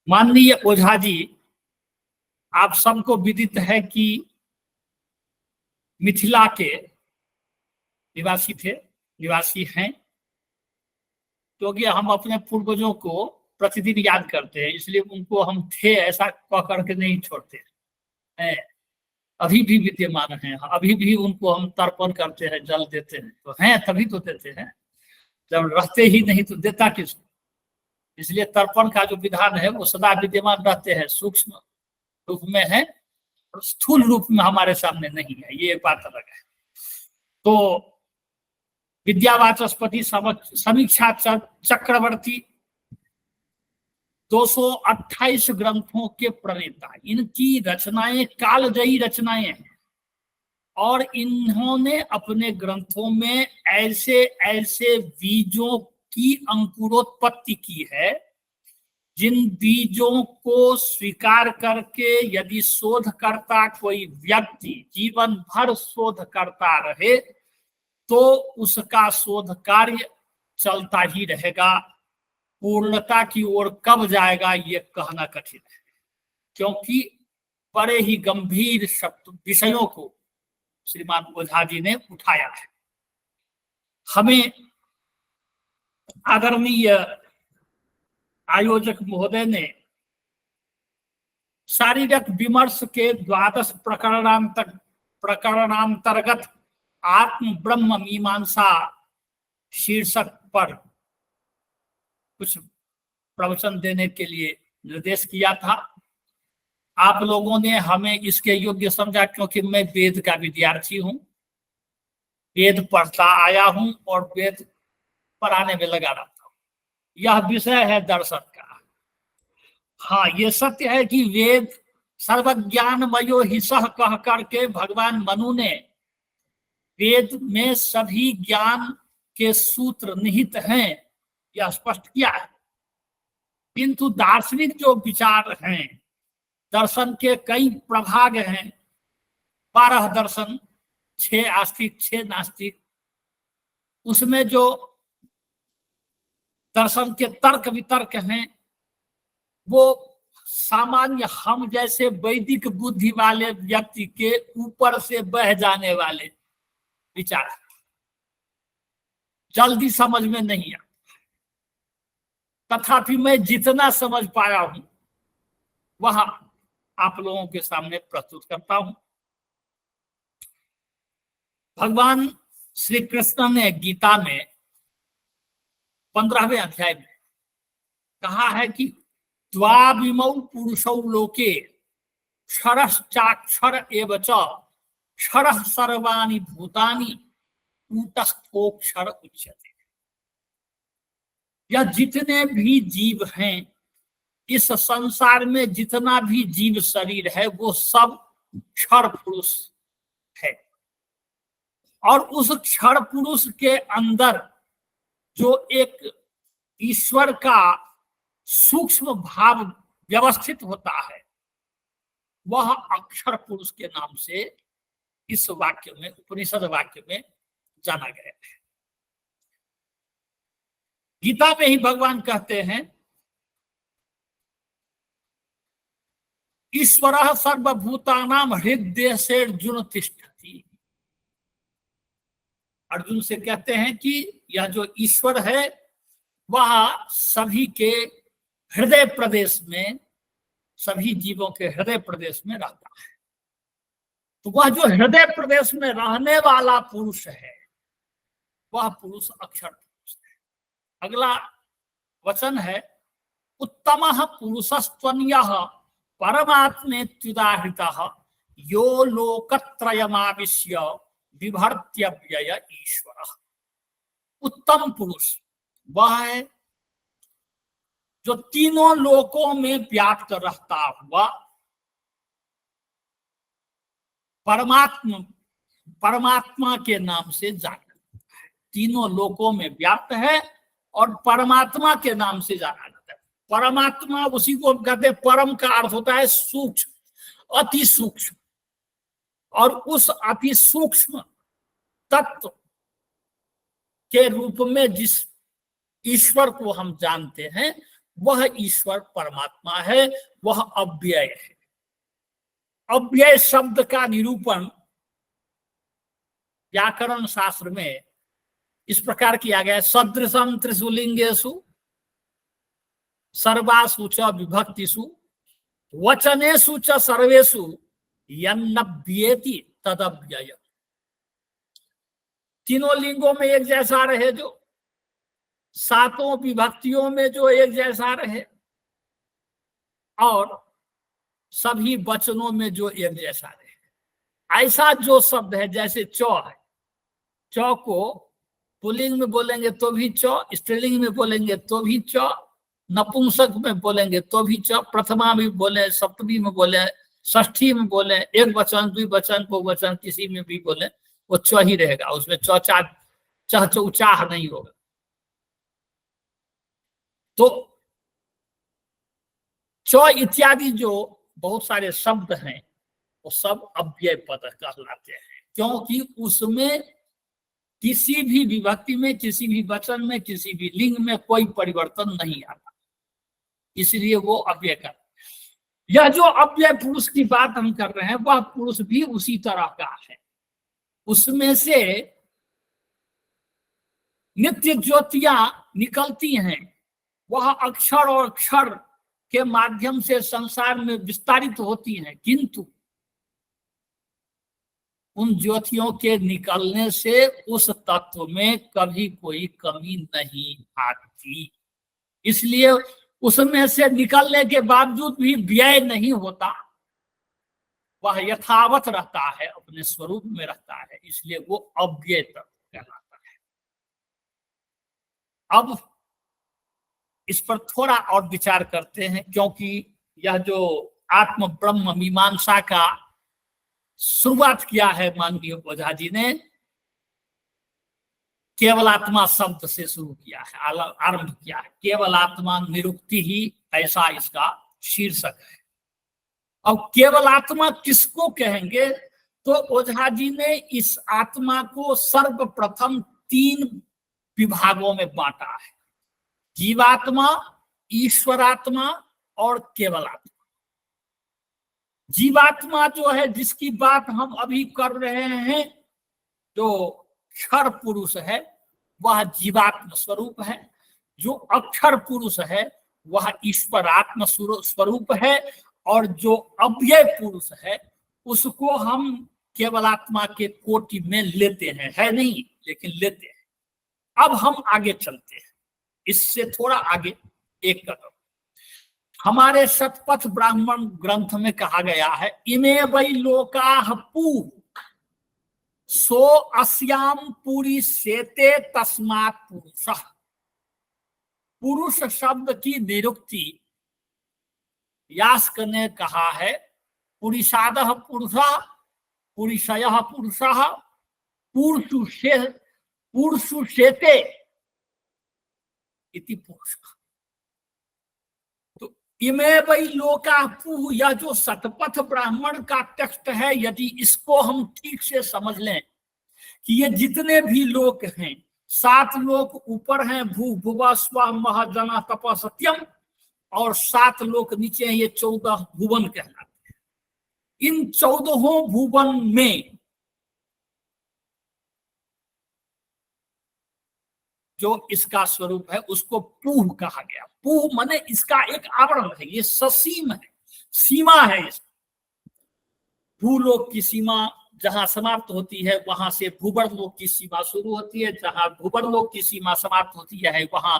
माननीय ओझा जी, आप सबको विदित है कि मिथिला के निवासी हैं, क्योंकि हम अपने पूर्वजों को प्रतिदिन याद करते हैं, इसलिए उनको हम थे ऐसा कह करके नहीं छोड़ते हैं। अभी भी विद्यमान हैं, अभी भी उनको हम तर्पण करते हैं, जल देते हैं, तो हैं तभी तो देते हैं। जब रहते ही नहीं तो देता किसको? इसलिए तर्पण का जो विधान है वो सदा विद्यमान रहते हैं, सूक्ष्म रूप में है, स्थूल रूप में हमारे सामने नहीं है, ये बात अलग है। तो विद्यावाचस्पति समीक्षा चक्रवर्ती 228 ग्रंथों के प्रणेता, इनकी रचनाएं कालजयी रचनाएं हैं और इन्होंने अपने ग्रंथों में ऐसे ऐसे बीजों की अंकुरोत्पत्ति की है जिन बीजों को स्वीकार करके यदि शोधकर्ता कोई व्यक्ति जीवन भर शोध करता रहे तो उसका शोध कार्य चलता ही रहेगा। पूर्णता की ओर कब जाएगा ये कहना कठिन है, क्योंकि बड़े ही गंभीर विषयों को श्रीमान ओझा जी ने उठाया है। हमें आदरणीय आयोजक महोदय ने शारीरिक विमर्श के 12 प्रकरणांतर्गत आत्म ब्रह्म मीमांसा शीर्षक पर कुछ प्रवचन देने के लिए निर्देश किया था। आप लोगों ने हमें इसके योग्य समझा, क्योंकि मैं वेद का विद्यार्थी हूं, वेद पढ़ता आया हूं और वेद पढ़ाने में लगा रहता हूं। यह विषय है दर्शन का। हाँ, ये सत्य है कि वेद सर्वज्ञानमयो ही सह कह करके भगवान मनु ने वेद में सभी ज्ञान के सूत्र निहित हैं, यह स्पष्ट किया है। किंतु दार्शनिक जो विचार हैं, दर्शन के कई प्रभाग हैं, 12 दर्शन, 6 आस्तिक 6 नास्तिक, उसमें जो दर्शन के तर्क वितर्क हैं वो सामान्य हम जैसे वैदिक बुद्धि वाले व्यक्ति के ऊपर से बह जाने वाले विचार जल्दी समझ में नहीं आता। तथापि मैं जितना समझ पाया हूं वह आप लोगों के सामने प्रस्तुत करता हूं। भगवान श्री कृष्ण ने गीता में 15वें अध्याय में कहा है कि द्वाविमौ पुरुषौ लोके क्षरश्चाक्षर एव च क्षरः सर्वाणि भूतानि कूटस्थोक्षर उच्यते। यह जितने भी जीव हैं, इस संसार में जितना भी जीव शरीर है वो सब क्षर पुरुष है, और उस क्षर पुरुष के अंदर जो एक ईश्वर का सूक्ष्म भाव व्यवस्थित होता है वह अक्षर पुरुष के नाम से इस वाक्य में, उपनिषद वाक्य में जाना गया है। गीता में ही भगवान कहते हैं ईश्वरः सर्वभूतानां हृदय से अर्जुन तिष्ठति। अर्जुन से कहते हैं कि यह जो ईश्वर है वह सभी के हृदय प्रदेश में, सभी जीवों के हृदय प्रदेश में रहता है। तो वह जो हृदय प्रदेश में रहने वाला पुरुष है वह पुरुष अक्षर पुरुष है। अगला वचन है उत्तमः पुरुषस्त्वन्यः परमात्मेत्युदाहृतः यो लोकत्रयमाविश्य बिभर्त्यव्यय ईश्वरः। उत्तम पुरुष वह है जो तीनों लोकों में व्याप्त रहता हुआ परमात्मा के नाम से जाना जाता है। तीनों लोकों में व्याप्त है और परमात्मा के नाम से जाना जाता है। परमात्मा उसी को कहते हैं, परम का अर्थ होता है सूक्ष्म, अति सूक्ष्म, और उस अति सूक्ष्म तत्व के रूप में जिस ईश्वर को हम जानते हैं वह ईश्वर परमात्मा है, वह अव्यय है। अव्यय शब्द का निरूपण व्याकरण शास्त्र में इस प्रकार किया गया है, सदृशम त्रिशुलिंगेषु सर्वासु च विभक्तिषु वचनेषु च सर्वेषु यन्नव्येति तदव्यय। तीनों लिंगों में एक जैसा रहे, जो सातों विभक्तियों में जो एक जैसा रहे, और सभी वचनों में जो एक जैसा रहे। ऐसा जो शब्द है, जैसे च है, च को पुल्लिंग में बोलेंगे तो भी च, स्त्रीलिंग में बोलेंगे तो भी च, नपुंसक में बोलेंगे तो भी च, प्रथमा में बोले, सप्तमी में बोले, षष्ठी में बोले, एक वचन, द्विवचन, बहुवचन, किसी में भी बोले वो च ही रहेगा, उसमें चौचा चह चौचाह नहीं होगा। तो च इत्यादि जो बहुत सारे शब्द हैं वो सब अव्यय पद कहलाते हैं, क्योंकि उसमें किसी भी विभक्ति में, किसी भी वचन में, किसी भी लिंग में कोई परिवर्तन नहीं आता, इसलिए वो अव्यय का। यह जो अव्यय पुरुष की बात हम कर रहे हैं, वह पुरुष भी उसी तरह का है। उसमें से नित्य ज्योतियां निकलती हैं, वह अक्षर और क्षर के माध्यम से संसार में विस्तारित होती हैं, किंतु उन ज्योतियों के निकलने से उस तत्व में कभी कोई कमी नहीं आती, इसलिए उसमें से निकलने के बावजूद भी व्यय नहीं होता, वह यथावत रहता है, अपने स्वरूप में रहता है, इसलिए वो अव्यय तत्व कहलाता है। अब इस पर थोड़ा और विचार करते हैं, क्योंकि यह जो आत्म ब्रह्म मीमांसा का शुरुआत किया है माननीय ओझा जी ने, केवल आत्मा शब्द से शुरू किया है, आरंभ किया है। केवल आत्मा निरुक्ति ही ऐसा इसका शीर्षक है। अब केवल आत्मा किसको कहेंगे, तो ओझा जी ने इस आत्मा को सर्वप्रथम 3 विभागों में बांटा है, जीवात्मा, ईश्वरात्मा और केवल आत्मा। जीवात्मा जो है, जिसकी बात हम अभी कर रहे हैं, जो क्षर पुरुष है वह जीवात्म स्वरूप है, जो अक्षर पुरुष है वह ईश्वरात्म स्वरूप है, और जो अव्यय पुरुष है उसको हम केवल आत्मा के कोटि में लेते हैं, है नहीं लेकिन लेते हैं। अब हम आगे चलते हैं, इससे थोड़ा आगे एक कदम। हमारे शतपथ ब्राह्मण ग्रंथ में कहा गया है, इमे वै लोकाः पूः सो अस्याम पूरी सेते तस्मात् पुरुषः। पुरुष शब्द की निरुक्ति यास्क ने कहा है, पुरुषादः पुरुषः, पुरुषयः पुरुषः, पुरुषु शेते इति पुरुषः। तो इमे वै लोकाः पूः, यह जो शतपथ ब्राह्मण का टेक्स्ट है, यदि इसको हम ठीक से समझ लें कि ये जितने भी लोक हैं, 7 लोक ऊपर हैं, भू भुवा स्व मह जना तप सत्यम, और 7 लोक नीचे हैं, ये 14 भुवन कहलाते हैं। इन 14 भुवन में जो इसका स्वरूप है उसको पूह कहा गया। पूह माने इसका एक आवरण है, ये ससीम है, सीमा है। भूलोक की सीमा जहां समाप्त होती है वहां से भूवर लोक की सीमा शुरू होती है, जहां भूवर लोक की सीमा समाप्त होती है वहां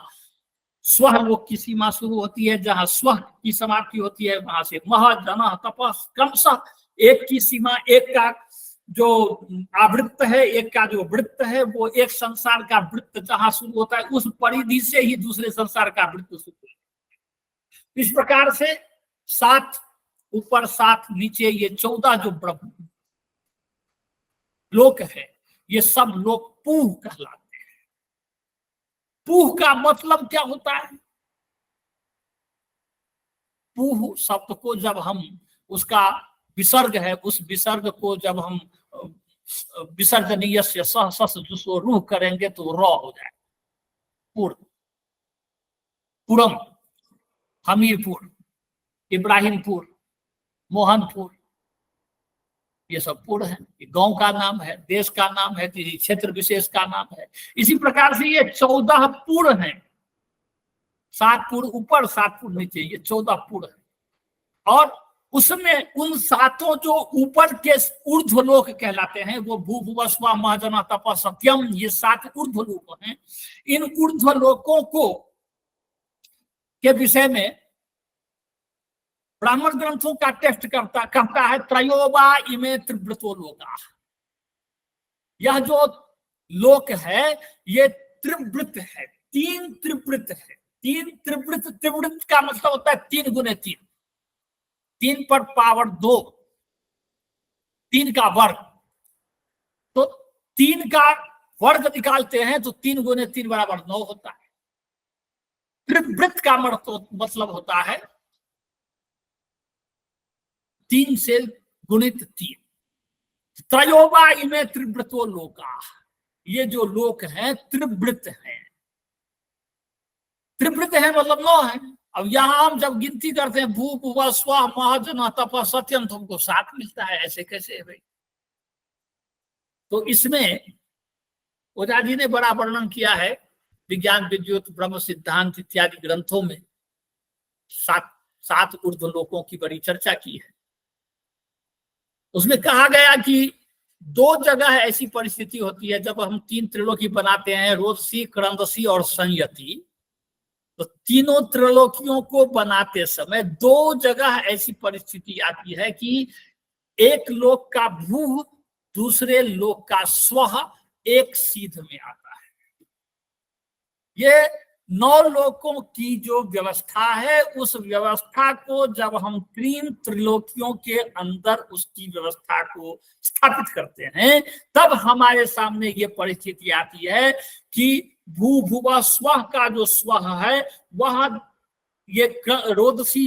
स्व लोक की सीमा शुरू होती है, जहां स्व की समाप्ति होती है वहां से मह जन तपस क्रमशः एक की सीमा, एक का जो आवृत्त है, एक का जो वृत्त है, वो एक संसार का वृत्त जहां शुरू होता है उस परिधि से ही दूसरे संसार का वृत्त शुरू होता है। इस प्रकार से 7 ऊपर 7 नीचे, ये 14 जो ब्रह्म लोक है, ये सब लोक पूह कहलाते हैं। पूह का मतलब क्या होता है? पूह शब्द को जब हम, उसका विसर्ग है, उस विसर्ग को जब हम विसर्जनीय से सह सस जुसो रूह करेंगे तो र हो जाए, पूर्ण, पूरम। हमीरपुर, इब्राहिमपुर, मोहनपुर, ये सब पुर है। गांव का नाम है, देश का नाम है, किसी क्षेत्र विशेष का नाम है। इसी प्रकार से ये 14 पुर हैं, 7 पुर ऊपर 7 पुर नीचे, ये 14 पुर है। और उसमें उन 7 जो ऊपर के ऊर्ध्वलोक कहलाते हैं, वो भू भुव स्व महाजना तप सत्यम, ये 7 ऊर्ध्वलोक हैं। इन ऊर्ध्वलोकों को के विषय में ब्राह्मण ग्रंथों का टेक्स्ट कहता है त्रयोवा इमे त्रिवृतो लोका। यह जो लोक है ये त्रिवृत है, 3 त्रिवृत है। 3 त्रिवृत, त्रिवृत का मतलब होता है 3 गुने 3, 3 पर पावर 2, 3 का वर्ग। तो 3 का वर्ग निकालते हैं तो 3 गुने 3 बराबर 9 होता है। त्रिवृत का मतलब होता है 3 से गुणित 3। त्रयोवा इमे त्रिवृतो लोका, ये जो लोक है त्रिवृत है। त्रिवृत है मतलब 9 है। अब यहां हम जब गिनती करते हैं भू भुव स्व महाजना तप सत्यम, तो हमको 7 मिलता है, ऐसे कैसे है भाई? तो इसमें ओझा जी ने बड़ा वर्णन किया है, विज्ञान विद्युत ब्रह्म सिद्धांत इत्यादि ग्रंथों में 7 ऊर्ध्व लोकों की बड़ी चर्चा की है। उसमें कहा गया कि 2 जगह ऐसी परिस्थिति होती है जब हम 3 त्रिलोकी बनाते हैं, रोदसी, क्रंदसी और संयति। तो तीनों त्रिलोकियों को बनाते समय 2 जगह ऐसी परिस्थिति आती है कि एक लोक का भू दूसरे लोक का स्व एक सीध में आता है। ये 9 लोकों की जो व्यवस्था है, उस व्यवस्था को जब हम 3 त्रिलोकियों के अंदर उसकी व्यवस्था को स्थापित करते हैं, तब हमारे सामने ये परिस्थिति आती है कि भू भुव स्व का जो स्व है वह ये रोदसी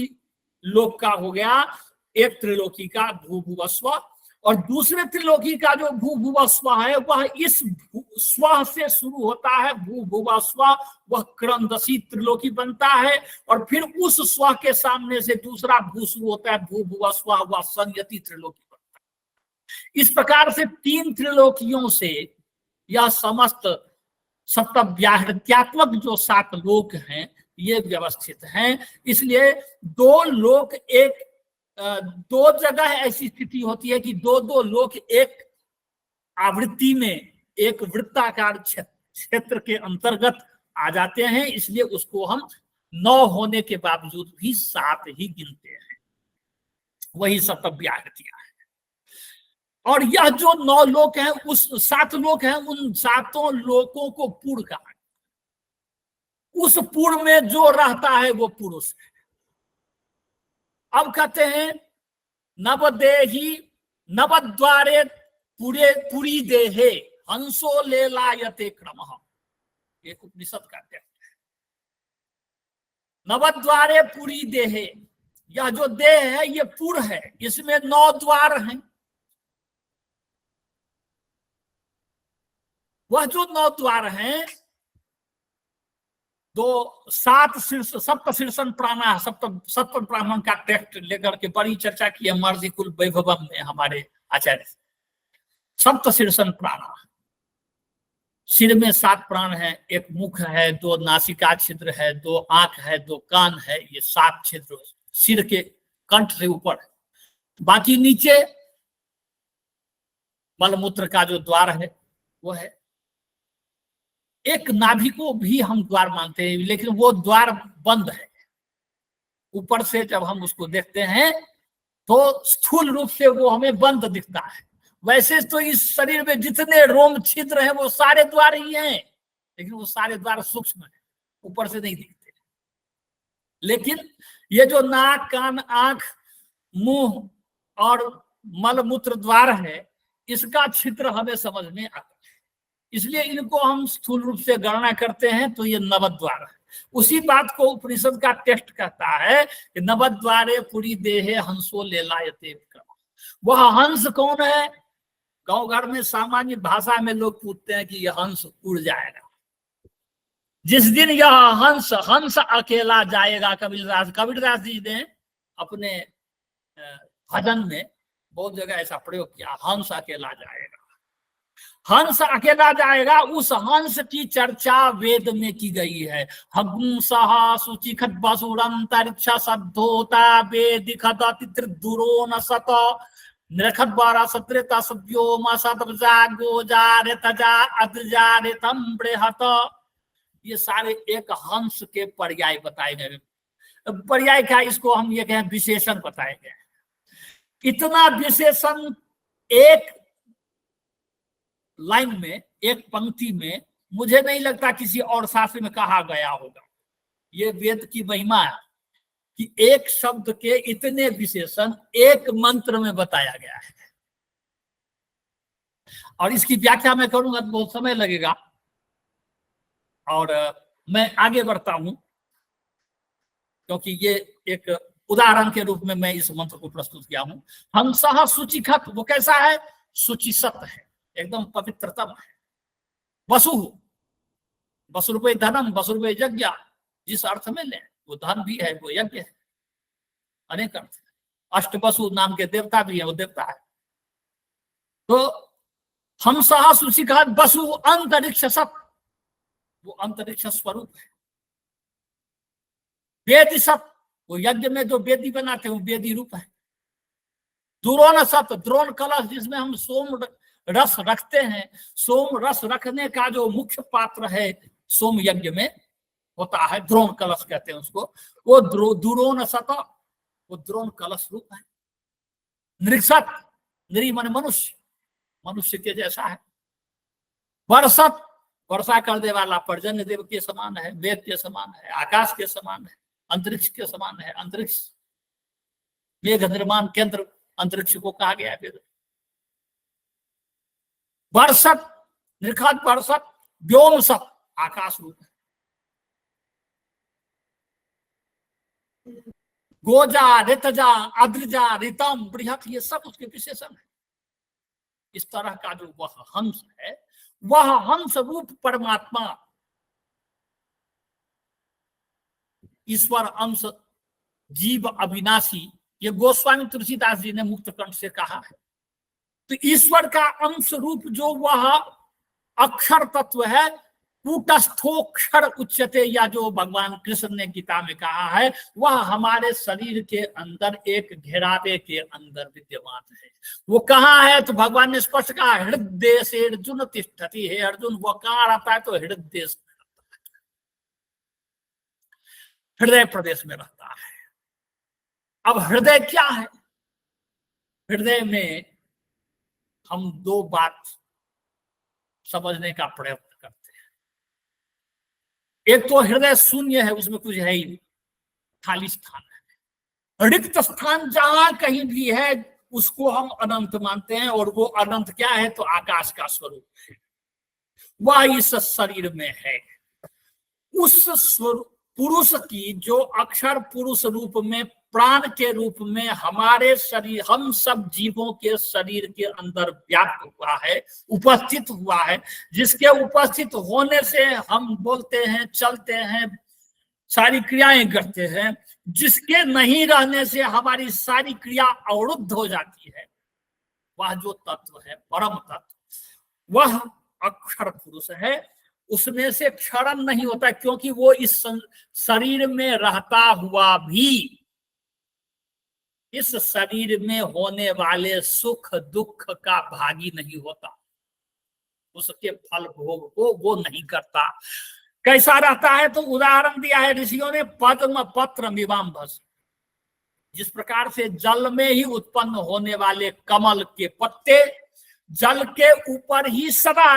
लोक का हो गया, एक त्रिलोकी का भू भुव स्व, और दूसरे त्रिलोकी का जो भू भुव स्व है वह इस स्व से शुरू होता है, भू भुव स्व, वह क्रंदसी त्रिलोकी बनता है। और फिर उस स्व के सामने से दूसरा भू शुरू होता है, भू भुव स्व, वह संयति त्रिलोकी बनता है। इस प्रकार से 3 त्रिलोकियों से यह समस्त सप्तव्याहृत्यात्मक जो 7 लोक हैं ये व्यवस्थित हैं। इसलिए 2 लोक एक 2 जगह ऐसी स्थिति होती है कि 2 लोक एक आवृत्ति में एक वृत्ताकार क्षेत्र के अंतर्गत आ जाते हैं। इसलिए उसको हम 9 होने के बावजूद भी 7 ही गिनते हैं, वही सप्तव्याहृतियां है। और यह जो 9 लोक हैं, उस 7 लोक हैं, उन 7 लोकों को पुर कहा। उस पुर में जो रहता है वो पुरुष है। अब कहते हैं नवदेही नवद्वारे पुरी देहे हंसो लेलायते क्रमः, एक उपनिषद का टेक्स्ट है। नवद्वारे पुरी देहे, यह जो देह है ये पुर है, इसमें 9 द्वार हैं। वह जो 9 द्वार हैं, 7 शीर्ष सप्त शीर्षण प्राणा, सप्त ब्राह्मण का टेक्स्ट लेकर के बड़ी चर्चा की है महर्षि कुल वैभवम में हमारे आचार्य। सप्त शीर्षण प्राणा, सिर में 7 प्राण है, एक मुख है, 2 नासिका छिद्र है, 2 आंख है, 2 कान है, ये 7 छिद्र सिर के कंठ से ऊपर है। बाकी नीचे मलमूत्र का जो द्वार है वो है। एक नाभि को भी हम द्वार मानते हैं, लेकिन वो द्वार बंद है। ऊपर से जब हम उसको देखते हैं तो स्थूल रूप से वो हमें बंद दिखता है। वैसे तो इस शरीर में जितने रोम छिद्र हैं वो सारे द्वार ही हैं, लेकिन वो सारे द्वार सूक्ष्म है, ऊपर से नहीं दिखते। लेकिन ये जो नाक, कान, आंख, मुंह और मलमूत्र द्वार है, इसका छिद्र हमें समझ में आता है। इसलिए इनको हम स्थूल रूप से गणना करते हैं तो ये नवद्वार है। उसी बात को उपनिषद का टेक्स्ट कहता है कि नवद्वारे पुरी देहे हंसो लेलायते क्रमः। वह हंस कौन है? गांव घर में सामान्य भाषा में लोग पूछते हैं कि यह हंस उड़ जाएगा। जिस दिन यह हंस हंस अकेला जाएगा, कबीरदास जी ने अपने भजन में बहुत जगह ऐसा प्रयोग किया, हंस अकेला जाएगा, हंस अकेला जाएगा। उस हंस की चर्चा वेद में की गई है। हंसः शुचिखद वसुरंतरिक्ष सद्धोता वेदिखद अतिद्रुरो न सत निरखद बारा सत्रेता सद्योम सदबजा गोजारे तजा अदजारे तम बृहत। ये सारे एक हंस के पर्याय बताए गए। पर्याय क्या, इसको हम ये कहें विशेषण बताए गए। इतना विशेषण एक लाइन में, एक पंक्ति में मुझे नहीं लगता किसी और शास्त्र में कहा गया होगा। ये वेद की महिमा है कि एक शब्द के इतने विशेषण एक मंत्र में बताया गया है। और इसकी व्याख्या मैं करूंगा तो बहुत समय लगेगा, और मैं आगे बढ़ता हूं क्योंकि ये एक उदाहरण के रूप में मैं इस मंत्र को प्रस्तुत किया हूं। हंसः शुचिखत, वो कैसा है? शुचिसत है, एकदम पवित्रतम है। वसु, वसुर्वे धनम वसुर्वे यज्ञ, जिस अर्थ में लें वो धन भी है, वो यज्ञ है, अनेक अर्थ। अष्टवसु नाम के देवता भी है, वो देवता है। तो हंसः शुचिखत वसु अंतरिक्ष सत, वो अंतरिक्ष स्वरूप है। वेदी सत, वो यज्ञ में जो वेदी बनाते हैं वो वेदी रूप है। द्रोण सत, द्रोण कलश जिसमें हम सोम रस रखते हैं, सोम रस रखने का जो मुख्य पात्र है सोम यज्ञ में होता है, द्रोण कलश कहते हैं उसको, वो द्रोण सत, वो द्रोण कलश रूप है। नृसत, नृ मन मनुष्य, मनुष्य के जैसा है। वर्षत, वर्षा करने वाला पर्जन्य देव के समान है, वेद के समान है, आकाश के समान है, अंतरिक्ष के समान है। अंतरिक्ष मेघ निर्माण केंद्र अंतरिक्ष को कहा गया है वेद। वर्षत, निर्खात वर्षत, व्योम सत, आकाश रूप है। गोजा, ऋतजा, अद्रजा, ऋतम, बृहत, ये सब उसके विशेषण है। इस तरह का जो वह हंस है, वह हंस रूप परमात्मा, ईश्वर अंश जीव अविनाशी, ये गोस्वामी तुलसीदास जी ने मुक्त कंठ से कहा है। तो ईश्वर का अंश रूप जो वह अक्षर तत्व है, कूटस्थोक्षर उच्यते, या जो भगवान कृष्ण ने गीता में कहा है, वह हमारे शरीर के अंदर एक घेरावे के अंदर विद्यमान है। वो कहाँ है? तो भगवान ने स्पष्ट कहा, हृदय से अर्जुन तिष्ठति। है अर्जुन, वो कहाँ रहता है? तो हृदय, हृदय प्रदेश में रहता है। अब हृदय क्या है? हृदय में हम दो बात समझने का प्रयत्न करते हैं। एक तो हृदय शून्य है, उसमें कुछ है ही, खाली स्थान है। रिक्त स्थान जहां कहीं भी है उसको हम अनंत मानते हैं, और वो अनंत क्या है? तो आकाश का स्वरूप है, वह इस शरीर में है। उस स्वरूप पुरुष की जो अक्षर पुरुष रूप में, प्राण के रूप में हमारे शरीर, हम सब जीवों के शरीर के अंदर व्याप्त हुआ है, उपस्थित हुआ है, जिसके उपस्थित होने से हम बोलते हैं, चलते हैं, सारी क्रियाएं करते हैं, जिसके नहीं रहने से हमारी सारी क्रिया अवरुद्ध हो जाती है, वह जो तत्व है, परम तत्व, वह अक्षर पुरुष है। उसमें से क्षरण नहीं होता, क्योंकि वो इस शरीर में रहता हुआ भी इस शरीर में होने वाले सुख दुख का भागी नहीं होता, उसके फल भोग को वो नहीं करता। कैसा रहता है? तो उदाहरण दिया है ऋषियों ने, पद्म पत्र मीमांस, जिस प्रकार से जल में ही उत्पन्न होने वाले कमल के पत्ते जल के ऊपर ही सदा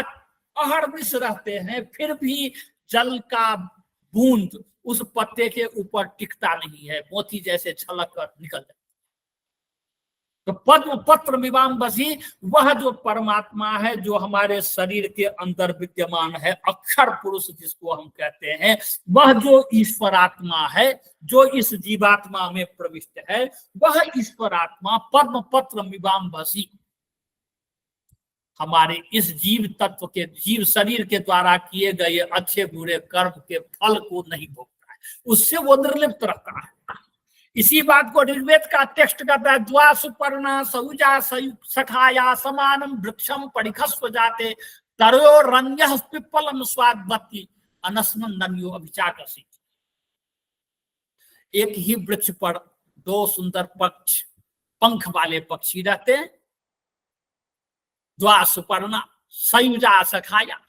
अहरनिश रहते हैं, फिर भी जल का बूंद उस पत्ते के ऊपर टिकता नहीं है, मोती जैसे छलक कर निकल जाता। तो पद्म पत्र मीमांसी, वह जो परमात्मा है, जो हमारे शरीर के अंदर विद्यमान है, अक्षर पुरुष जिसको हम कहते हैं, वह जो ईश्वरात्मा है, जो इस जीवात्मा में प्रविष्ट है, वह ईश्वरात्मा पद्म पत्र मीमांसी हमारे इस जीव तत्व के, जीव शरीर के द्वारा किए गए अच्छे बुरे कर्म के फल को नहीं भोगता है, उससे वो निर्लिप्त रहता है। इसी बात को ऋग्वेद का टेक्स्ट कहता है, द्वा सुपर्णा सौजा सखाया समानम वृक्षम परिखस्व जाते तरो रंग्यः पिप्पलम स्वादवती अनस्मन नन्यो अभिचाकसी। एक ही वृक्ष पर दो सुंदर पक्ष पंख वाले पक्षी रहते हैं, द्वा सुपर्णा सयुजा सखाया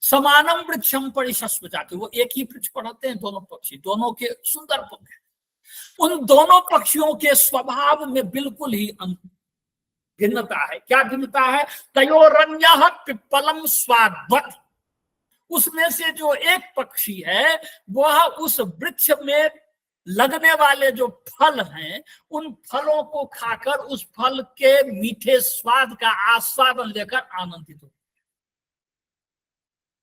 समानम वृक्षम परिशस्व जाते, वो एक ही वृक्ष पर रहते हैं दोनों पक्षी, दोनों के सुंदर पंख हैं। उन दोनों पक्षियों के स्वभाव में बिल्कुल ही भिन्नता है। क्या भिन्नता है? तयोरन्यः पिप्पलम स्वादवत्, उसमें से जो एक पक्षी है वह उस वृक्ष में लगने वाले जो फल हैं उन फलों को खाकर उस फल के मीठे स्वाद का आस्वादन लेकर आनंदित हो।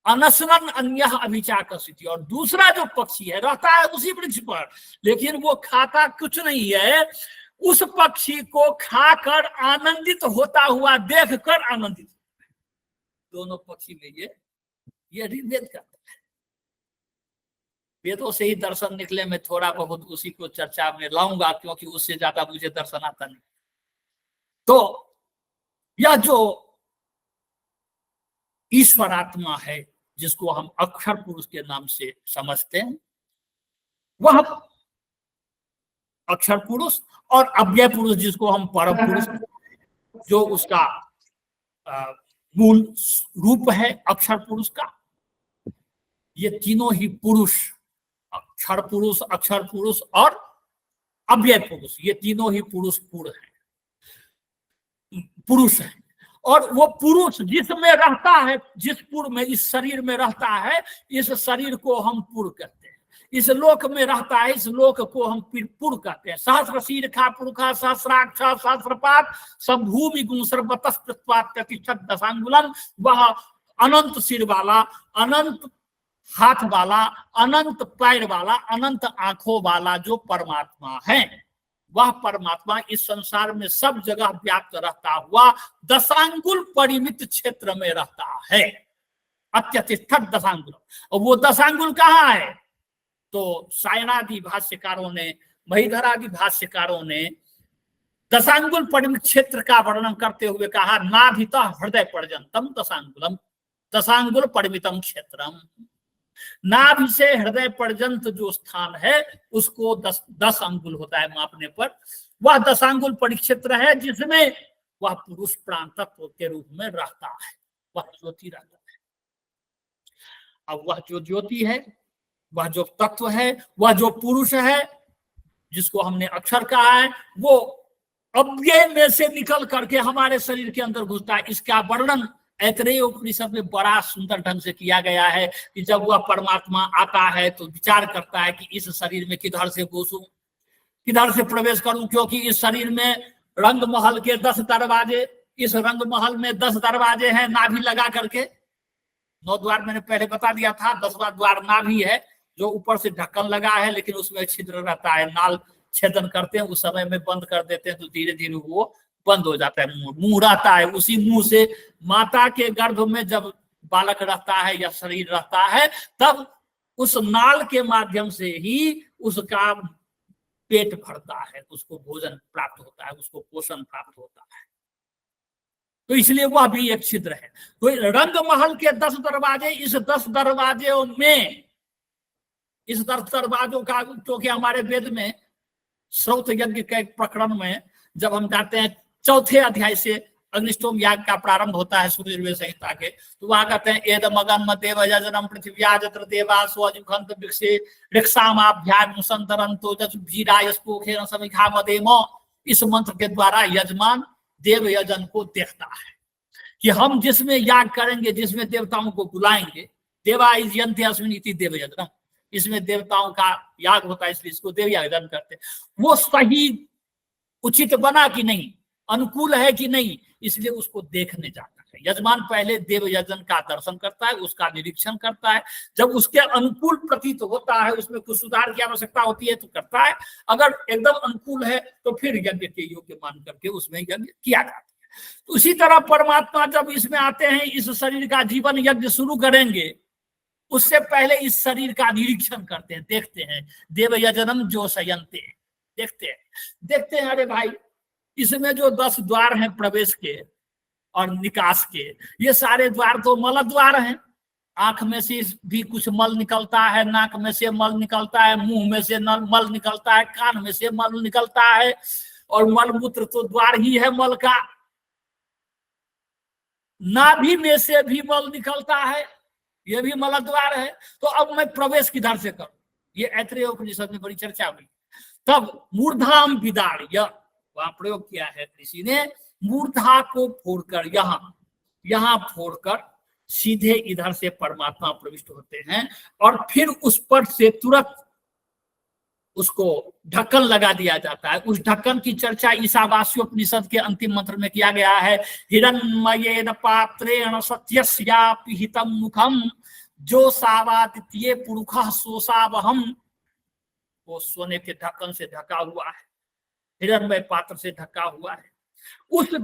अनसनन अन्यः अभिचाकसिति, और दूसरा जो पक्षी है रहता है उसी वृक्ष पर, लेकिन वो खाता कुछ नहीं है, उस पक्षी को खाकर आनंदित होता हुआ देखकर आनंदित। दोनों पक्षी में ये ऋग्वेद का है। वेदों से ही दर्शन निकले, मैं थोड़ा बहुत उसी को चर्चा में लाऊंगा क्योंकि उससे ज्यादा मुझे दर्शन आता नहीं। तो यह जो ईश्वर आत्मा है जिसको हम अक्षर पुरुष के नाम से समझते हैं, वह अक्षर पुरुष और अव्यय पुरुष जिसको हम परम पुरुष, जो उसका मूल रूप है अक्षर पुरुष का, ये तीनों ही पुरुष, अक्षर पुरुष और अव्यय पुरुष, ये तीनों ही पुरुष है। और वो पुरुष जिसमें रहता है, जिस पुर में, इस शरीर में रहता है, इस शरीर को हम पुर कहते हैं। इस लोक में रहता है, इस लोक को हम पुर कहते हैं। सहस्र शीर्षा पुरुषा सहस्राक्ष सहस्रपात संभूमि गुण सर्वतस्त्वात् दशांगुलम, वह अनंत सिर वाला, अनंत हाथ वाला, अनंत पैर वाला, अनंत आंखों वाला जो परमात्मा है, वह परमात्मा इस संसार में सब जगह व्याप्त रहता हुआ दशांगुल परिमित क्षेत्र में रहता है। अत्यतिष्ठत दशांगुल, और वो दशांगुल कहाँ है? तो सायणादि भाष्यकारों ने, महीधरादि भाष्यकारों ने दशांगुल परिमित क्षेत्र का वर्णन करते हुए कहा, नाभितः हृदय पर्यंतम दशांगुलम, दशांगुल परिमितम क्षेत्रम। नाभि से हृदय पर्यंत जो स्थान है उसको 10 अंगुल होता है मापने पर, वह दशांगुल परिक्षेत्र है जिसमें वह पुरुष प्राण तत्व के रूप में रहता है, वह ज्योति रहता है। अब वह जो ज्योति है, वह जो तत्व है, वह जो पुरुष है जिसको हमने अक्षर कहा है, वो अव्यय में से निकल करके हमारे शरीर के अंदर घुसता है। इसका वर्णन ऐतरेय उपनिषद में बड़ा सुंदर ढंग से किया गया है कि जब वह परमात्मा आता है तो विचार करता है कि इस शरीर में किधर से घुसूं, किधर से प्रवेश करूं, क्योंकि इस शरीर में रंग महल के 10 दरवाजे, इस रंग महल में 10 दरवाजे हैं नाभि लगा करके। 9 द्वार मैंने पहले बता दिया था, 10वां द्वार नाभि है जो ऊपर से ढक्कन लगा है लेकिन उसमें छिद्र रहता है, नाल छेदन करते हैं, उस समय में बंद कर देते हैं तो धीरे धीरे वो बंद हो जाता है। मुंह रहता है, उसी मुंह से माता के गर्भ में जब बालक रहता है या शरीर रहता है तब उस नाल के माध्यम से ही उसका पेट भरता है, उसको भोजन प्राप्त होता है, उसको पोषण प्राप्त होता है। तो इसलिए वह भी एक छिद्र है। तो रंग महल के 10 दरवाजे, इस 10 दरवाजों में, इस 10 दरवाजों का, क्योंकि हमारे वेद में श्रौत यज्ञ के प्रकरण में जब हम जाते हैं 4थे अध्याय से अग्निष्टोम याग का प्रारंभ होता है सूर्यवेद संहिता के, तो वहां कहते हैं एदमगम देव यजनम पृथ्व्या जत्र देवा स्वजुखंत वृक्षे ऋक्षामाभ्याम संतरंतो जसुभीरायस्पोखेन समिखा मदेमो। इस मंत्र के द्वारा यजमान देव यजन को देखता है कि हम जिसमें याग करेंगे, जिसमें देवताओं को बुलाएंगे, देवा यजन्ते अस्मिन् इति देव यजनम, इसमें देवताओं का याग होता है इसलिए इसको देव यजन करते हैं। वो सही उचित बना कि नहीं, अनुकूल है कि नहीं, इसलिए उसको देखने जाता है। यजमान पहले देव यजन का दर्शन करता है, उसका निरीक्षण करता है, जब उसके अनुकूल प्रतीत होता है, उसमें कुछ सुधार की आवश्यकता होती है तो करता है, अगर एकदम अनुकूल है तो फिर यज्ञ के योग्य मान करके उसमें यज्ञ किया जाता है। उसी तरह परमात्मा जब इसमें आते हैं, इस शरीर का जीवन यज्ञ शुरू करेंगे, उससे पहले इस शरीर का निरीक्षण करते हैं, देखते हैं। देव यजनम जो सयंते, देखते हैं अरे भाई इसमें जो 10 द्वार हैं प्रवेश के और निकास के, ये सारे द्वार तो मल द्वार हैं। आंख में से भी कुछ मल निकलता है, नाक में से मल निकलता है, मुंह में से मल निकलता है, कान में से मल निकलता है, और मल मूत्र तो द्वार ही है मल का। नाभि में से भी मल निकलता है, ये भी मल द्वार है। तो अब मैं प्रवेश किधर से करूं? ये ऐत्रेय उपनिषद में बड़ी चर्चा हुई। तब मूर्धाम विदार्य, वहां प्रयोग किया है ऋषि ने, मूर्धा को फोड़कर यहां फोड़कर सीधे इधर से परमात्मा प्रविष्ट होते हैं, और फिर उस पर से तुरंत उसको ढक्कन लगा दिया जाता है। उस ढक्कन की चर्चा ईशावास्योपनिषद के अंतिम मंत्र में किया गया है। हिरण्मयेन पात्रेण सत्यस्या पिहितम मुखम जो सावादित्ये पुरुषः सोसावहम, वो सोने के ढक्कन से ढका हुआ है, हिरण्मय पात्र से ढका हुआ है, उस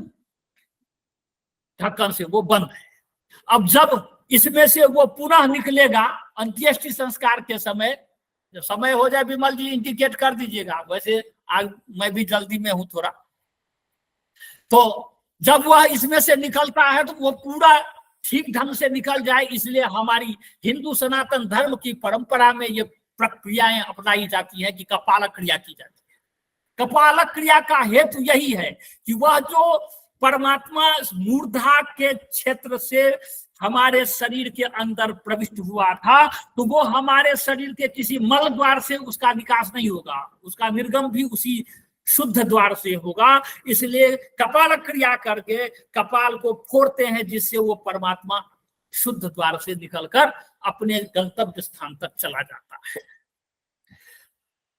ढक्कन से वो बंद है। अब जब इसमें से वो पुनः निकलेगा अंत्येष्टि संस्कार के समय, जब समय हो जाए, विमल जी इंडिकेट कर दीजिएगा, वैसे आज मैं भी जल्दी में हूं थोड़ा। तो जब वह इसमें से निकलता है तो वो पूरा ठीक ढंग से निकल जाए, इसलिए हमारी हिंदू सनातन धर्म की परंपरा में ये प्रक्रियाएं अपनाई जाती है कि कपालक क्रिया की जाती है। कपालक क्रिया का हेतु यही है कि वह जो परमात्मा मूर्धा के क्षेत्र से हमारे शरीर के अंदर प्रविष्ट हुआ था, तो वो हमारे शरीर के किसी मल द्वार से उसका निकास नहीं होगा, उसका निर्गम भी उसी शुद्ध द्वार से होगा। इसलिए कपाल क्रिया करके कपाल को फोड़ते हैं, जिससे वो परमात्मा शुद्ध द्वार से निकलकर अपने गंतव्य स्थान तक चला जाता है।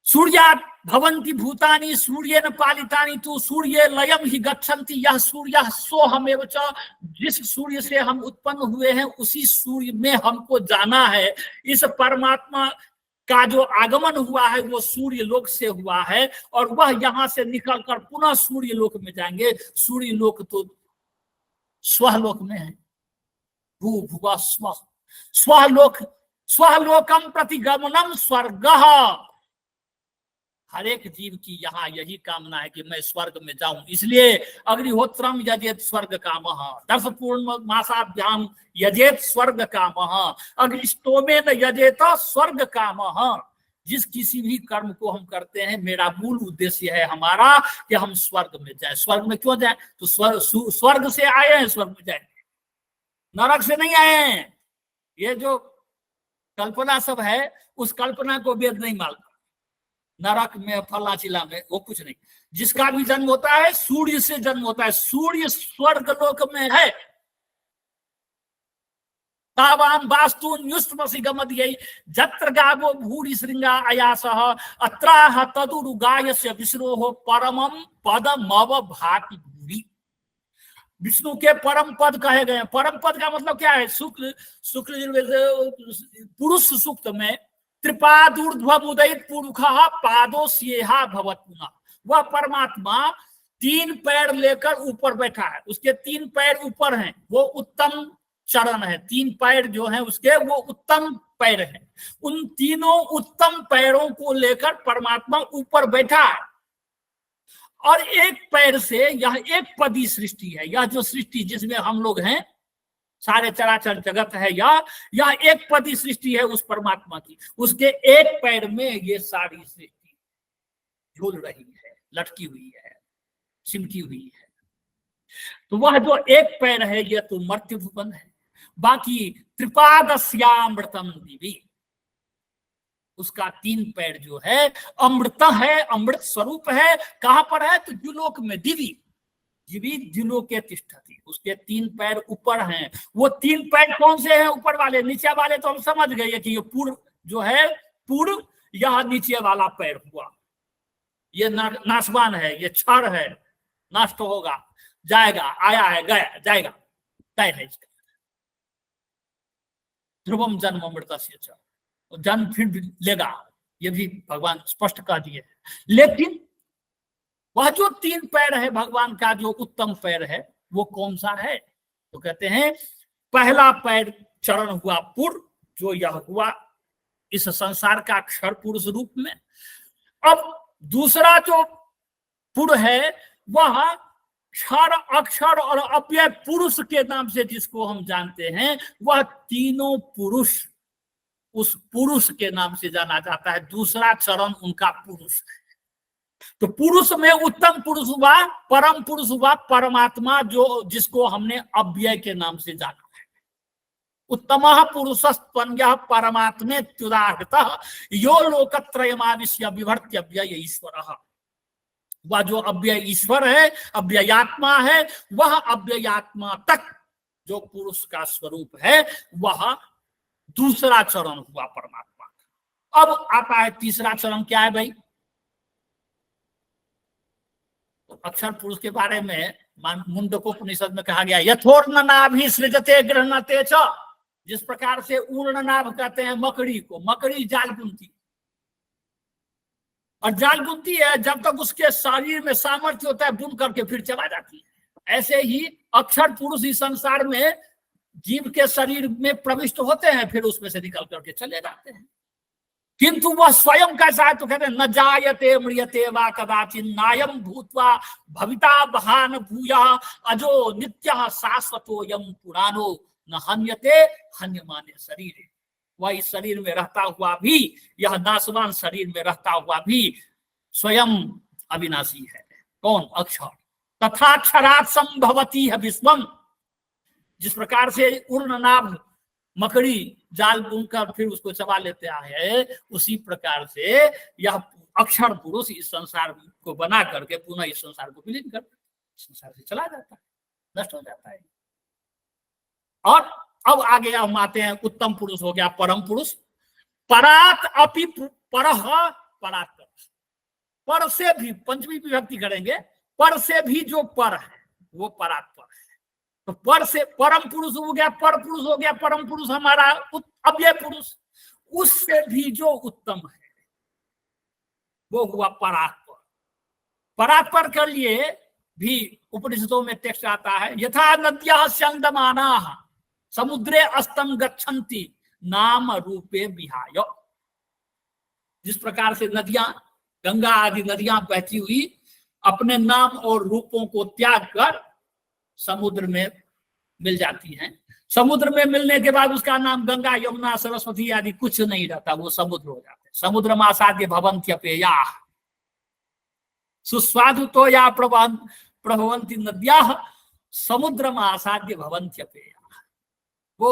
सूर्यात् भवन्ति भूतानि सूर्येन पालितानि तु सूर्ये लयम ही गच्छन्ति, यह सूर्य सोहमेव च, जिस सूर्य से हम उत्पन्न हुए हैं उसी सूर्य में हमको जाना है। इस परमात्मा का जो आगमन हुआ है वो सूर्य लोक से हुआ है, और वह यहां से निकलकर पुनः सूर्य लोक में जाएंगे। सूर्य लोक तो स्वलोक में है, भू भुवा स्व, स्वलोक, स्वलोकम प्रतिगमनम स्वर्गः। हर एक जीव की यहाँ यही कामना है कि मैं स्वर्ग में जाऊं, इसलिए अग्निहोत्रम यजेत स्वर्ग कामः, दर्श पूर्ण मासाभ्याम यजेत स्वर्ग कामः, अग्निष्टोमेन यजेत स्वर्ग कामः। जिस किसी भी कर्म को हम करते हैं, मेरा मूल उद्देश्य है हमारा कि हम स्वर्ग में जाए। स्वर्ग में क्यों जाए? तो स्वर्ग से आए हैं, स्वर्ग में जाएंगे, नरक से नहीं आए हैं। ये जो कल्पना सब है, उस कल्पना को वेद नहीं मानता। नरक में, फला चिला में, वो कुछ नहीं। जिसका भी जन्म होता है सूर्य से जन्म होता है, सूर्य स्वर्ग लोक में है। तावान वास्तु न्युष्टमसि गमद्यै जत्र गावो भूरि श्रृंगा आयासः अत्राह तदुरुगायस्य विष्णोः परमं पदमव भाति भूरि। विष्णु के परम पद कहे गए। परम पद का मतलब क्या है? शुक्ल पुरुष सूक्त में त्रिपादूर्ध्वमुदयित पुरुषः पादोस्येहा भवत्पुनः, वह परमात्मा 3 पैर लेकर ऊपर बैठा है, उसके 3 पैर ऊपर हैं, वो उत्तम चरण है। 3 पैर जो हैं उसके, वो उत्तम पैर हैं। उन तीनों उत्तम पैरों को लेकर परमात्मा ऊपर बैठा है, और एक पैर से यह एक पदी सृष्टि है। यह जो सृष्टि जिसमें हम लोग हैं, सारे चराचर जगत है, यह एक पदी सृष्टि है उस परमात्मा की। उसके एक पैर में ये सारी सृष्टि झूल रही है, लटकी हुई है, सिमटी हुई है। तो वह जो एक पैर है यह तो मर्त्य भुवन है। बाकी त्रिपादस्यामृतम दिवि, उसका 3 पैर जो है अमृत है, अमृत स्वरूप है। कहां पर है? तो द्युलोक में, दिवी जीवी द्युलोके तिष्ठति, उसके 3 पैर ऊपर हैं। वो 3 पैर कौन से हैं? ऊपर वाले। नीचे वाले तो हम समझ गए कि ये पूर्व जो है, पूर्व, यह नीचे वाला पैर हुआ, ये नाशवान है, ये क्षण है, नष्ट होगा, जाएगा, आया है, गया, जाएगा, तय है इसका। ध्रुवम जन्म अमृतस्य च, जन्म फिर भी लेगा, ये भी भगवान स्पष्ट कह दिए। लेकिन वह जो 3 पैर है भगवान का, जो उत्तम पैर है, वो कौन सा है? तो कहते हैं पहला पैर चरण हुआ पुर, जो यह हुआ इस संसार का अक्षर पुरुष रूप में। अब दूसरा जो पुर है वह क्षर, अक्षर और अव्यय पुरुष के नाम से जिसको हम जानते हैं, वह तीनों पुरुष उस पुरुष के नाम से जाना जाता है। दूसरा चरण उनका पुरुष है। तो पुरुष में उत्तम पुरुष हुआ, परम पुरुष हुआ परमात्मा, जो जिसको हमने अव्यय के नाम से जाना है। उत्तमः पुरुषस्त्वन्यः परमात्मेत्युदाहृतः यो लोकत्रयमाविश्य बिभर्त्य अव्यय ईश्वरः। वह जो अव्यय ईश्वर है, अव्ययात्मा है, वह अव्ययात्मा तक जो पुरुष का स्वरूप है, वह दूसरा चरण हुआ परमात्मा का। अब आता है तीसरा चरण, क्या है भाई? तो अक्षर पुरुष के बारे में मुंडकोपनिषद में कहा गया, यथोर्ण नाभि सृजते गृह्णते च। जिस प्रकार से ऊर्ण नाभ कहते हैं मकड़ी को, मकड़ी जाल बुनती, और जाल बुनती है जब तक उसके शरीर में सामर्थ्य होता है बुन करके फिर चला जाती है। ऐसे ही अक्षर पुरुष इस संसार में जीव के शरीर में प्रविष्ट होते हैं, फिर उसमें से निकल करके चले जाते हैं। किंतु वह स्वयं कैसा है? तो कहते हैं न जायते म्रियते वा कदाचिन नायम भूत्वा भविता बहान भूया अजो नित्यः शाश्वतोयम पुराणो न हन्यते हन्यमाने शरीरे। वह इस शरीर में रहता हुआ भी, यह नाशवान शरीर में रहता हुआ भी स्वयं अविनाशी है। कौन? अक्षर। तथाक्षरात् संभवती है विश्वम। जिस प्रकार से उर्णनाभ मकड़ी जाल बुनकर फिर उसको चबा लेते आए, उसी प्रकार से यह अक्षर पुरुष इस संसार को बना करके पुनः इस संसार को विलीन कर संसार से चला जाता है, नष्ट हो जाता है। और अब आगे हम आते हैं, उत्तम पुरुष हो गया परम पुरुष। परात अपि परः परात, पर से भी पंचमी विभक्ति करेंगे, पर से भी जो पर है वो परात पर है। तो पर से परम पुरुष हो गया, पर पुरुष हो गया, परम पुरुष हमारा अव्यय पुरुष। उससे भी जो उत्तम है वो हुआ परात पर। परात पर के लिए भी उपनिषदों में टेक्स्ट आता है, यथा नद्यः स्यन्दमानाः समुद्रे अस्तम गच्छन्ति नाम रूपे विहाय। जिस प्रकार से नदियां, गंगा आदि नदियां बहती हुई अपने नाम और रूपों को त्याग कर समुद्र में मिल जाती हैं। समुद्र में मिलने के बाद उसका नाम गंगा, यमुना, सरस्वती आदि कुछ नहीं रहता, वो समुद्र हो जाते हैं। समुद्र मासाद्य भवन्त्यपेया सुस्वादु तो या प्रभवंती नद्याः समुद्र मासाद्य भवन्त्यपेया। वो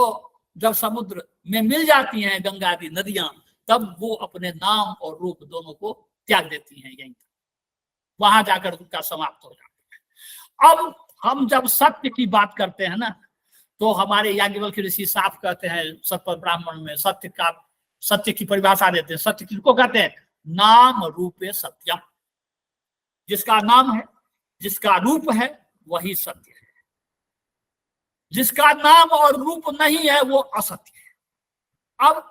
जब समुद्र में मिल जाती हैं गंगा आदि नदियां, तब वो अपने नाम और रूप दोनों को त्याग देती हैं, यहीं वहां जाकर उनका समाप्त हो जाता है। अब हम जब सत्य की बात करते हैं ना, तो हमारे याज्ञवल्क्य ऋषि साफ कहते हैं सत्य ब्राह्मण में, सत्य की परिभाषा देते हैं। सत्य किसको कहते हैं? नाम रूपे सत्यम। जिसका नाम है, जिसका रूप है, वही सत्य है। जिसका नाम और रूप नहीं है वो असत्य है। अब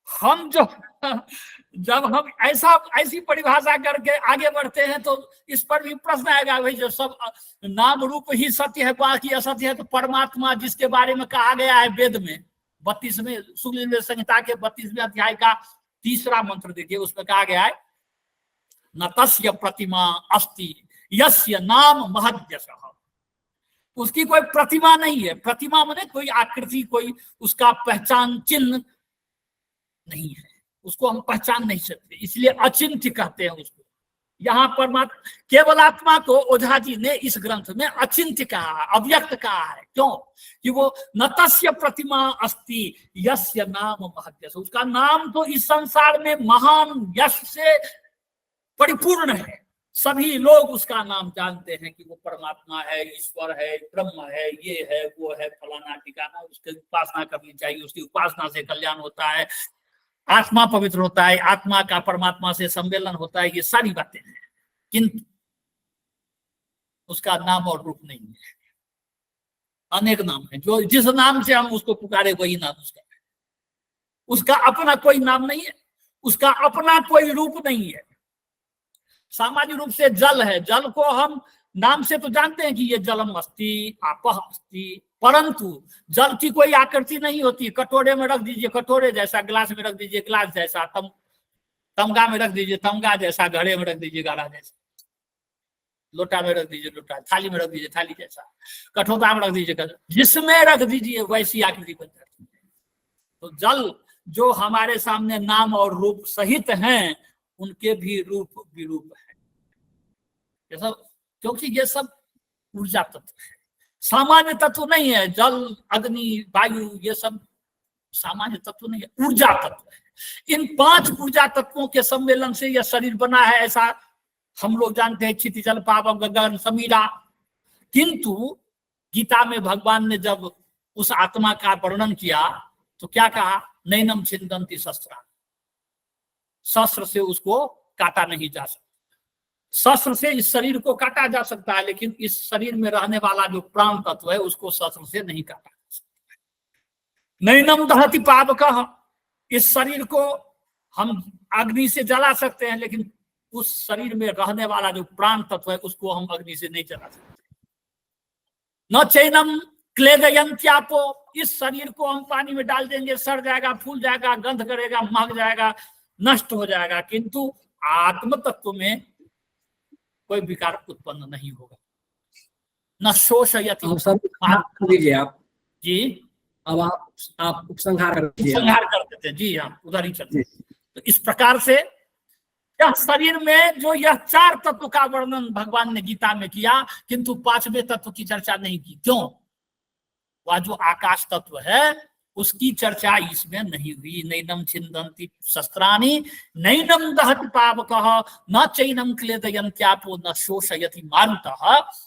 हम जब हम ऐसी परिभाषा करके आगे बढ़ते हैं तो इस पर भी प्रश्न आएगा, भाई जो सब नाम रूप ही सत्य है बाकी असत्य है, तो परमात्मा जिसके बारे में कहा गया है वेद में 32वें शुक्ल संहिता के 32वें अध्याय का 3रा मंत्र देखिए, उसमें कहा गया है न तस्य प्रतिमा अस्ति यस्य नाम महद्यशः। उसकी कोई प्रतिमा नहीं है। प्रतिमा माने कोई आकृति, कोई उसका पहचान चिन्ह नहीं है, उसको हम पहचान नहीं सकते, इसलिए अचिंत्य कहते हैं उसको। यहाँ परमात्मा केवल आत्मा को ओझा जी ने इस ग्रंथ में अचिंत्य कहा है, अव्यक्त कहा है। क्यों? कि वो न तस्य प्रतिमा अस्ति यस्य नाम महद्यशः। उसका नाम तो इस संसार में महान यश से परिपूर्ण है। सभी लोग उसका नाम जानते हैं कि वो परमात्मा है, ईश्वर है, ब्रह्म है, ये है, वो है, फलाना ठिकाना। उसकी उपासना करनी चाहिए, उसकी उपासना से कल्याण होता है, आत्मा पवित्र होता है, आत्मा का परमात्मा से सम्मेलन होता है, ये सारी बातें हैं। किंतु उसका नाम और रूप नहीं है। अनेक नाम है, जो जिस नाम से हम उसको पुकारे वही नाम उसका है। उसका अपना कोई नाम नहीं है, उसका अपना कोई रूप नहीं है। सामान्य रूप से जल है, जल को हम नाम से तो जानते हैं कि ये जलम अस्ति, आपह अस्ति, परंतु जल की कोई आकृति नहीं होती। कटोरे में रख दीजिए कटोरे जैसा, गिलास में रख दीजिए गिलास जैसा, तमगा में रख दीजिए तमगा जैसा, घड़े में रख दीजिए घड़ा जैसा, लोटा में रख दीजिए लोटा, थाली में रख दीजिए थाली जैसा, कठोता में रख दीजिए, जिसमें रख दीजिए वैसी आकृति बन जाती है। तो जल जो हमारे सामने नाम और रूप सहित हैं, उनके भी रूप विरूप है, ये सब, क्योंकि ये सब ऊर्जा तत्व है, सामान्य तत्व नहीं है। जल अग्नि वायु ये सब सामान्य तत्व नहीं है, ऊर्जा तत्व है। इन 5 ऊर्जा तत्वों के सम्मेलन से यह शरीर बना है, ऐसा हम लोग जानते हैं, क्षिति जल पावक गगन समीरा। किंतु गीता में भगवान ने जब उस आत्मा का वर्णन किया तो क्या कहा, नैनम छिन्दन्ति शस्त्रा, शस्त्र से उसको काटा नहीं जा सकता। शस्त्र से इस शरीर को काटा जा सकता है, लेकिन इस शरीर में रहने वाला जो प्राण तत्व है उसको शस्त्र से नहीं काटा जा सकता। नैनम दहति पावकः, इस शरीर को हम अग्नि से जला सकते हैं, लेकिन उस शरीर में रहने वाला जो प्राण तत्व है उसको हम अग्नि से नहीं जला सकते। न चैनम क्लेदयन्त्यापो, इस शरीर को हम पानी में डाल देंगे, सड़ जाएगा, फूल जाएगा, गंध करेगा, महक जाएगा, नष्ट हो जाएगा, किंतु आत्म तत्व में कोई विकार उत्पन्न नहीं होगा। न शोषयति, लीजिए आप जी, अब आप उपसंहार कर दीजिए। उपसंहार कर देते हैं जी, हम उधर ही चलते। तो इस प्रकार से यह शरीर में जो यह 4 तत्व का वर्णन भगवान ने गीता में किया, किंतु 5वें तत्व की चर्चा नहीं की। क्यों? वह जो आकाश तत्व है उसकी चर्चा इसमें नहीं हुई। नैनम छिन्दन्ति शस्त्राणि नैनम दहति पावकः न चैनम क्लेदयन्त्यापो न शोषयति मारुतः।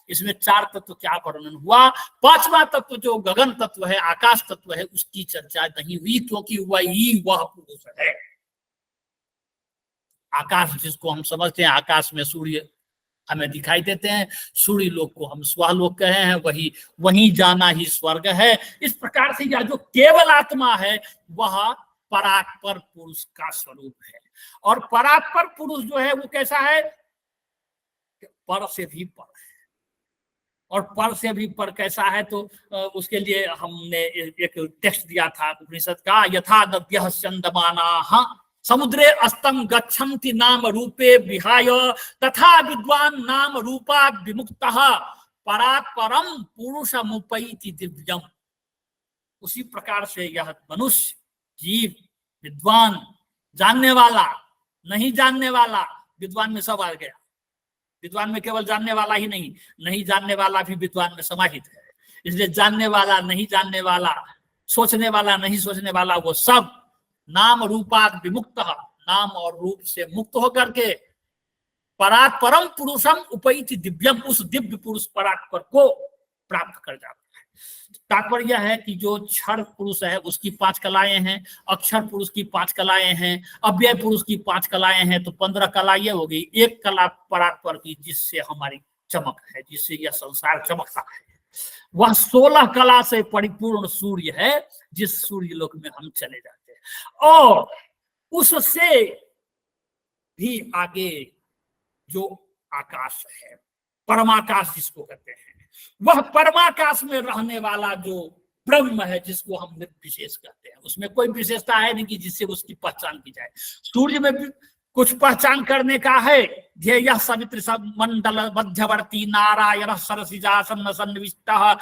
इसमें 4 तत्व क्या वर्णन हुआ। 5वां तत्व जो गगन तत्व है, आकाश तत्व है, उसकी चर्चा नहीं हुई, क्योंकि वही वह पुरुष है। आकाश जिसको हम समझते हैं, आकाश में सूर्य हमें दिखाई देते हैं, सूर्य लोक को हम स्वलोक कहे हैं, वही जाना ही स्वर्ग है। इस प्रकार से यह जो केवल आत्मा है वह परात्पर पुरुष का स्वरूप है। और परात्पर पुरुष जो है वो कैसा है, पर से भी पर है। और पर से भी पर कैसा है, तो उसके लिए हमने एक टेक्स्ट दिया था उपनिषद का, यथा नद्यः स्यन्दमानाः समुद्रे अस्तम गच्छन्ति नाम रूपे विहाय तथा विद्वान नाम रूपात् विमुक्तः परात्परम पुरुषमुपैति दिव्यम। उसी प्रकार से यह मनुष्य जीव, विद्वान, जानने वाला, नहीं जानने वाला, विद्वान में सब आ गया। विद्वान में केवल जानने वाला ही नहीं जानने वाला भी विद्वान में समाहित है। इसलिए जानने वाला, नहीं जानने वाला, सोचने वाला, नहीं सोचने वाला, वो सब नाम रूपात् विमुक्त, नाम और रूप से मुक्त होकर के परात्परम पुरुषम उपैति दिव्यम, उस दिव्य पुरुष परात्पर को प्राप्त कर जाता है। तात्पर्य यह है कि जो क्षर पुरुष है उसकी 5 कलाएं हैं, अक्षर पुरुष की 5 कलाएं हैं, अव्यय पुरुष की 5 कलाएं हैं, तो 15 कलाएं हो गई। 1 कला परात्पर की जिससे हमारी चमक है, जिससे यह संसार चमकता है, वह 16 कला से परिपूर्ण सूर्य है, जिस सूर्य लोक में हम चले जाते हैं। और उससे भी आगे जो आकाश है, परमाकाश जिसको कहते हैं, वह परमाकाश में रहने वाला जो ब्रह्म है, जिसको हम निर्विशेष कहते हैं, उसमें कोई विशेषता है नहीं कि जिससे उसकी पहचान की जाए। सूर्य में भी कुछ पहचान करने का है। ध्येय सवित्र सब मंडल मध्यवर्ती नारायण सरसिजासन सन्निविष्टः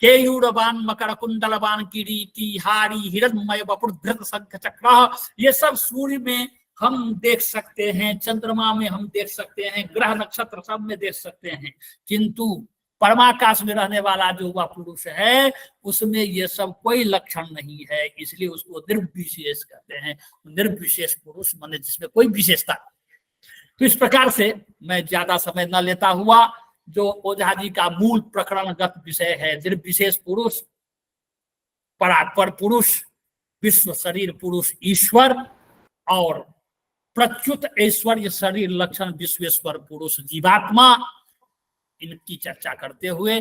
केयूरवान मकर कुंडलवान किरीटी हारी हिरण्मय वपुर्धृत शंख चक्र। ये सब सूर्य में हम देख सकते हैं, चंद्रमा में हम देख सकते हैं, ग्रह नक्षत्र सब में देख सकते हैं, किंतु परमाकाश में रहने वाला जो वह पुरुष है उसमें ये सब कोई लक्षण नहीं है, इसलिए उसको निर्विशेष कहते हैं। निर्विशेष पुरुष माने जिसमें कोई विशेषता। तो इस प्रकार से मैं ज्यादा समय न लेता हुआ, जो ओझा जी का मूल प्रकरणगत विषय है, निर्विशेष पुरुष, परात्पर पुरुष, विश्व शरीर पुरुष ईश्वर, और प्रच्युत ऐश्वर्य शरीर लक्षण विश्वेश्वर पुरुष जीवात्मा, इनकी चर्चा करते हुए